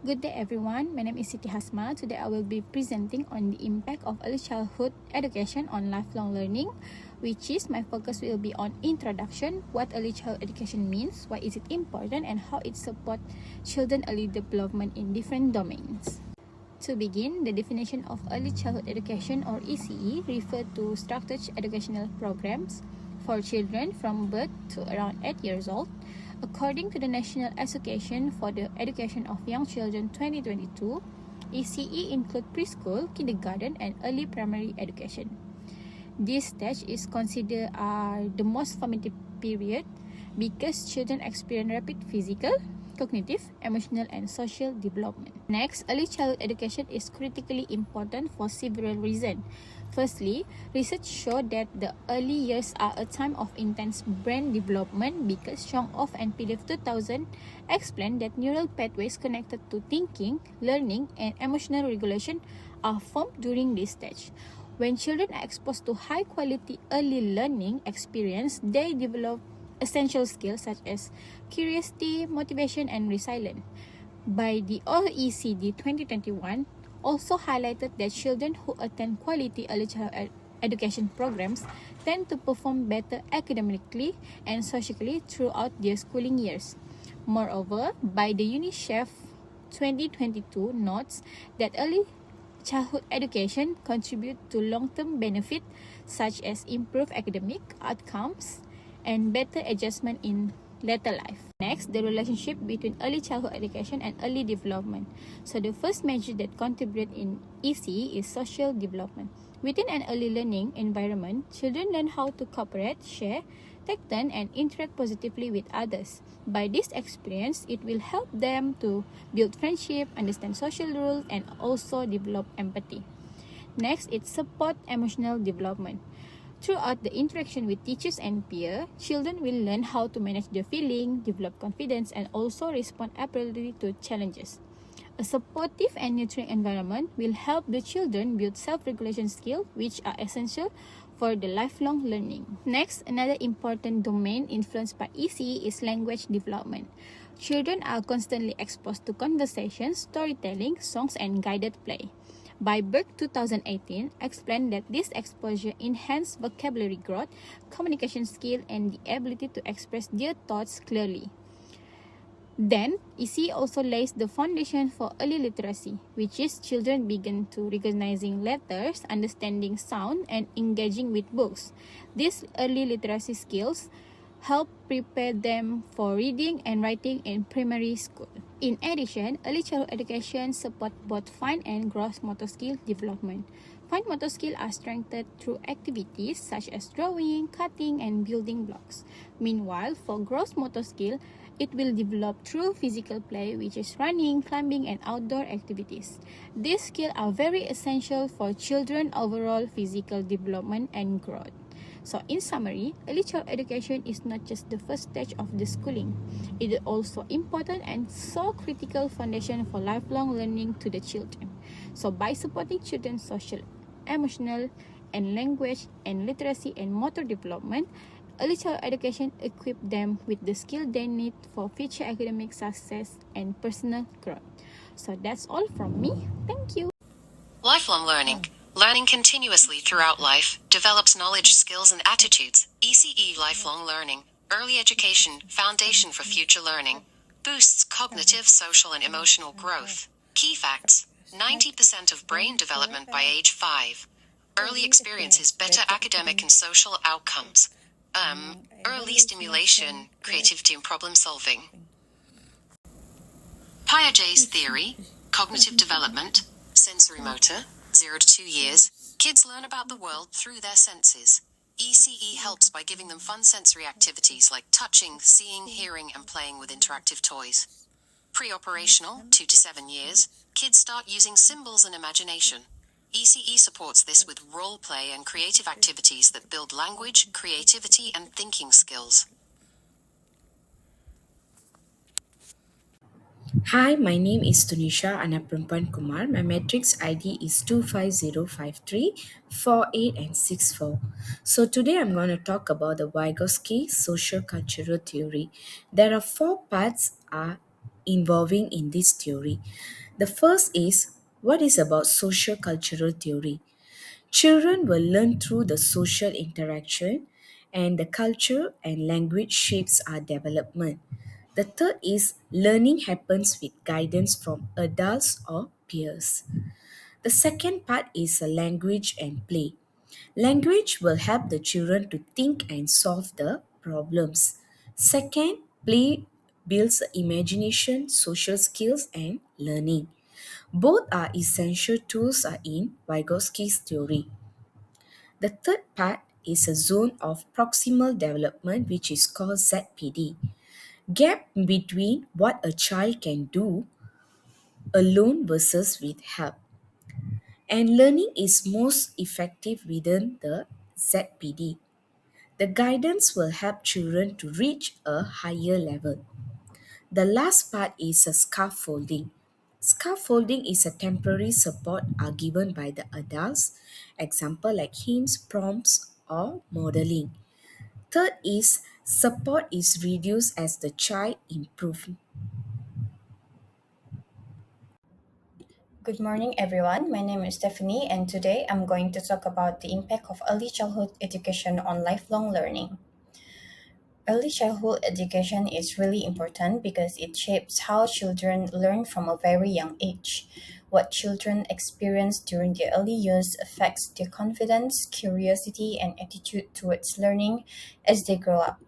Good day everyone, my name is Siti Hasma. Today I will be presenting on the impact of early childhood education on lifelong learning, which is my focus will be on introduction, what early childhood education means, why is it important, and how it supports children early development in different domains. To begin, the definition of early childhood education or ECE refer to structured educational programs for children from birth to around 8 years old. According to the National Association for the Education of Young Children 2022, ECE include preschool, kindergarten, and early primary education. This stage is considered the most formative period because children experience rapid physical, cognitive, emotional, and social development. Next, early childhood education is critically important for several reasons. Firstly, research show that the early years are a time of intense brain development because Chong-Of and PDF 2000 explain that neural pathways connected to thinking, learning, and emotional regulation are formed during this stage. When children are exposed to high-quality early learning experience, they develop essential skills such as curiosity, motivation, and resilience. By the OECD 2021, also highlighted that children who attend quality early childhood education programs tend to perform better academically and socially throughout their schooling years. Moreover, by the UNICEF 2022 notes that early childhood education contribute to long-term benefit such as improved academic outcomes and better adjustment in later life. Next, the relationship between early childhood education and early development. So the first measure that contribute in EC is social development. Within an early learning environment, children learn how to cooperate, share, take turn, and interact positively with others. By this experience, it will help them to build friendship, understand social rules, and also develop empathy. Next, it support emotional development. Throughout the interaction with teachers and peers, children will learn how to manage their feelings, develop confidence, and also respond appropriately to challenges. A supportive and nurturing environment will help the children build self-regulation skills, which are essential for the lifelong learning. Next, another important domain influenced by ECE is language development. Children are constantly exposed to conversations, storytelling, songs, and guided play. By Berg 2018, explained that this exposure enhances vocabulary growth, communication skill, and the ability to express their thoughts clearly. Then, EC also lays the foundation for early literacy, which is children begin to recognizing letters, understanding sound, and engaging with books. These early literacy skills help prepare them for reading and writing in primary school. In addition, early childhood education support both fine and gross motor skill development. Fine motor skills are strengthened through activities such as drawing, cutting, and building blocks. Meanwhile, for gross motor skill, it will develop through physical play, which is running, climbing, and outdoor activities. These skills are very essential for children's overall physical development and growth. So, in summary, early child education is not just the first stage of the schooling. It is also important and so critical foundation for lifelong learning to the children. So, by supporting children's social, emotional, and language and literacy and motor development, early child education equip them with the skill they need for future academic success and personal growth. So that's all from me. Thank you. Lifelong learning. Learning continuously throughout life develops knowledge, skills, and attitudes. ECE Lifelong Learning. Early education, foundation for future learning. Boosts cognitive, social, and emotional growth. Key facts 90% of brain development by age 5. Early experiences, better academic and social outcomes. Early stimulation, creativity, and problem solving. Piaget's theory, cognitive development, sensory motor, 0 to 2 years. Kids learn about the world through their senses. ECE helps by giving them fun sensory activities like touching, seeing, hearing, and playing with interactive toys. Pre-operational, 2 to 7 years. Kids start using symbols and imagination. ECE supports this with role play and creative activities that build language, creativity, and thinking skills. Hi, my name is Tunisha Anaprampan Kumar. My matrix ID is 2505348 and 64. So today I'm going to talk about the Vygotsky social cultural theory. There are four parts involving in this theory. The first is what is about social cultural theory. Children will learn through the social interaction and the culture and language shapes our development. The third is learning happens with guidance from adults or peers. The second part is a language and play. Language will help the children to think and solve the problems. Second, play builds imagination, social skills, and learning. Both are essential tools are in Vygotsky's theory. The third part is a zone of proximal development which is called ZPD. Gap between what a child can do alone versus with help. And learning is most effective within the ZPD. The guidance will help children to reach a higher level. The last part is a scaffolding. Scaffolding is a temporary support are given by the adults, example like hints, prompts, or modeling. Third is support is reduced as the child improves. Good morning, everyone. My name is Stephanie, and today I'm going to talk about the impact of early childhood education on lifelong learning. Early childhood education is really important because it shapes how children learn from a very young age. What children experience during their early years affects their confidence, curiosity, and attitude towards learning as they grow up.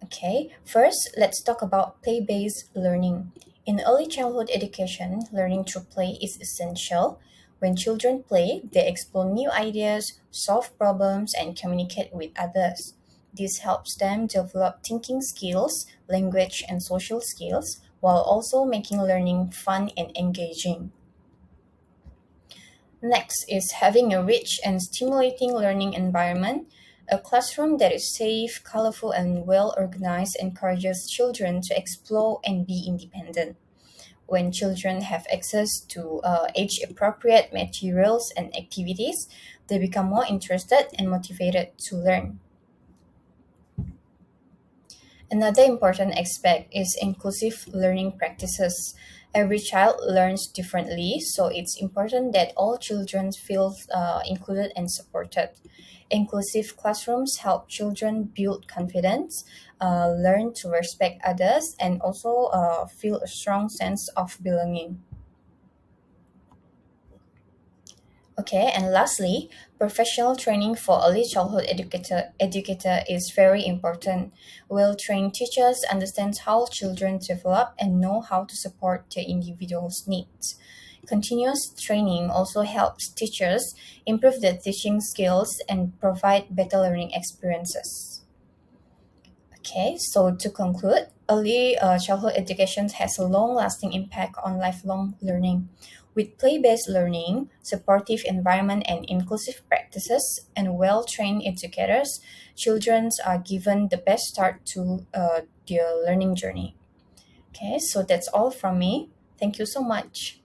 Okay, first, let's talk about play-based learning. In early childhood education, learning through play is essential. When children play, they explore new ideas, solve problems, and communicate with others. This helps them develop thinking skills, language, and social skills, while also making learning fun and engaging. Next is having a rich and stimulating learning environment. A classroom that is safe, colorful, and well organized encourages children to explore and be independent. When children have access to age appropriate materials and activities, they become more interested and motivated to learn. Another important aspect is inclusive learning practices. Every child learns differently, so it's important that all children feel included and supported. Inclusive classrooms help children build confidence, learn to respect others, and also feel a strong sense of belonging. Okay, and lastly, professional training for early childhood educator is very important. Well-trained teachers understand how children develop and know how to support their individual's needs. Continuous training also helps teachers improve their teaching skills and provide better learning experiences. Okay, so to conclude, early childhood education has a long-lasting impact on lifelong learning. With play-based learning, supportive environment and inclusive practices, and well-trained educators, children are given the best start to their learning journey. Okay, so that's all from me. Thank you so much.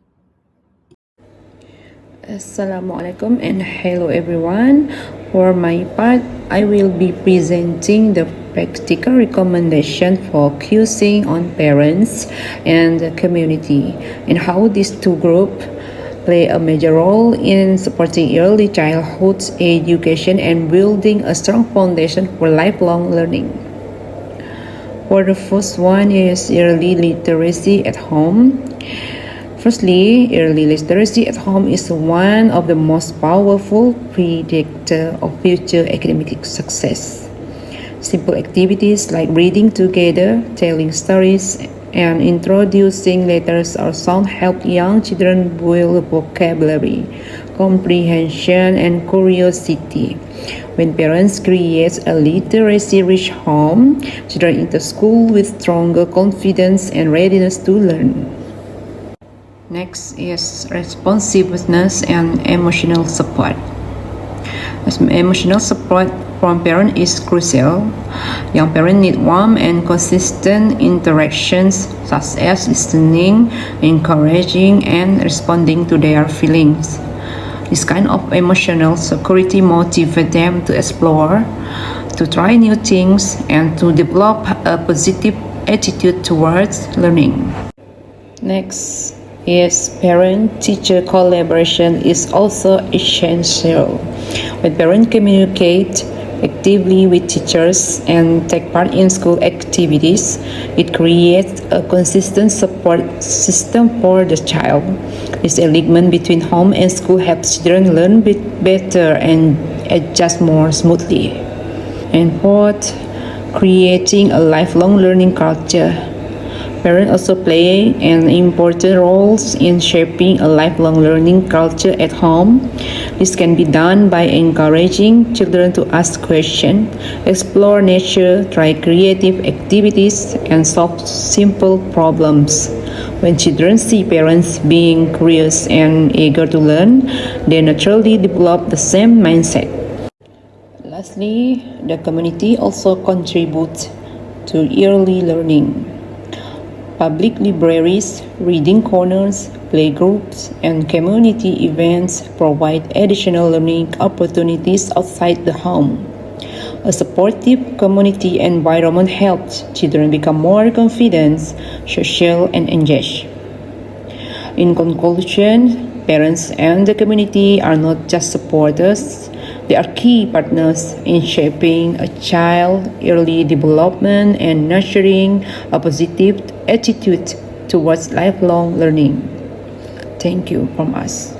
Assalamualaikum and hello everyone. For my part, I will be presenting the practical recommendation for focusing on parents and the community and how these two groups play a major role in supporting early childhood education and building a strong foundation for lifelong learning. For the first one is early literacy at home. Firstly, early literacy at home is one of the most powerful predictors of future academic success. Simple activities like reading together, telling stories, and introducing letters or sounds help young children build vocabulary, comprehension, and curiosity. When parents create a literacy-rich home, children enter school with stronger confidence and readiness to learn. Next is responsiveness and emotional support. Emotional support from parents is crucial. Young parents need warm and consistent interactions such as listening, encouraging, and responding to their feelings. This kind of emotional security motivates them to explore, to try new things, and to develop a positive attitude towards learning. Next is parent-teacher collaboration is also essential. When parents communicate actively with teachers and take part in school activities, it creates a consistent support system for the child. This alignment between home and school helps children learn better and adjust more smoothly. And fourth, creating a lifelong learning culture. Parents also play an important role in shaping a lifelong learning culture at home. This can be done by encouraging children to ask questions, explore nature, try creative activities, and solve simple problems. When children see parents being curious and eager to learn, they naturally develop the same mindset. Lastly, the community also contributes to early learning. Public libraries, reading corners, playgroups, and community events provide additional learning opportunities outside the home. A supportive community environment helps children become more confident, social, and engaged. In conclusion, parents and the community are not just supporters, they are key partners in shaping a child's early development and nurturing a positive attitude towards lifelong learning. Thank you from us.